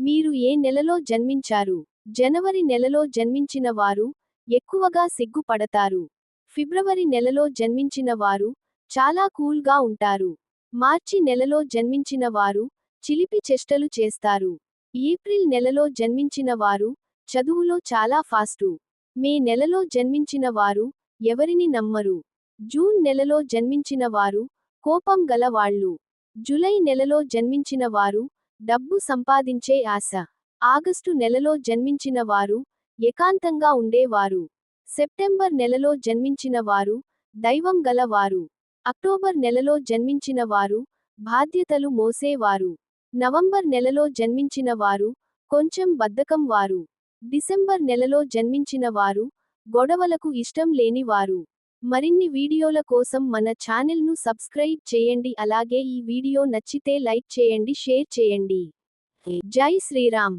మీరు ఏ నెలలో జన్మించారు? జనవరి నెలలో జన్మించిన వారు ఎక్కువగా సిగ్గుపడతారు. ఫిబ్రవరి నెలలో జన్మించిన వారు చాలా కూల్గా ఉంటారు. మార్చి నెలలో జన్మించిన వారు చిలిపి చేష్టలు చేస్తారు. ఏప్రిల్ నెలలో జన్మించిన వారు చదువులో చాలా ఫాస్టు. మే నెలలో జన్మించిన వారు ఎవరిని నమ్మరు. జూన్ నెలలో జన్మించిన వారు కోపం గల వాళ్ళు. జూలై నెలలో జన్మించిన వారు డబ్బు సంపాదించే ఆశ. ఆగస్టు నెలలో జన్మించిన వారు ఏకాంతంగా ఉండేవారు. సెప్టెంబర్ నెలలో జన్మించిన వారు దైవం గల వారు. అక్టోబర్ నెలలో జన్మించిన వారు బాధ్యతలు మోసేవారు. నవంబర్ నెలలో జన్మించిన వారు కొంచెం బద్ధకం వారు. డిసెంబర్ నెలలో జన్మించిన వారు గొడవలకు ఇష్టం లేని వారు. మరిన్ని వీడియోల కోసం మన ఛానెల్ను సబ్స్క్రైబ్ చేయండి. అలాగే ఈ వీడియో నచ్చితే లైక్ చేయండి, షేర్ చేయండి. జై శ్రీరామ్.